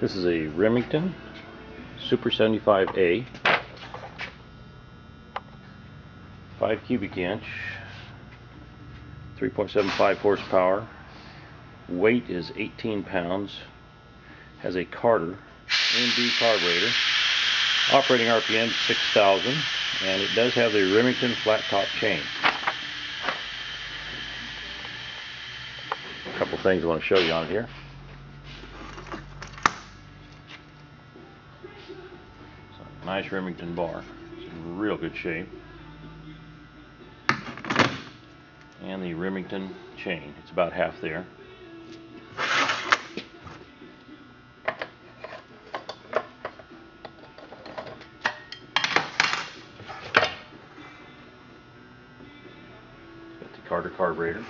This is a Remington Super 75A, 5 cubic inch, 3.75 horsepower, weight is 18 pounds, has a Carter MB carburetor, operating RPM 6,000, and it does have the Remington flat top chain. A couple things I want to show you on here. So, nice Remington bar, it's in real good shape. And the Remington chain, it's about half there. Got the Carter carburetor.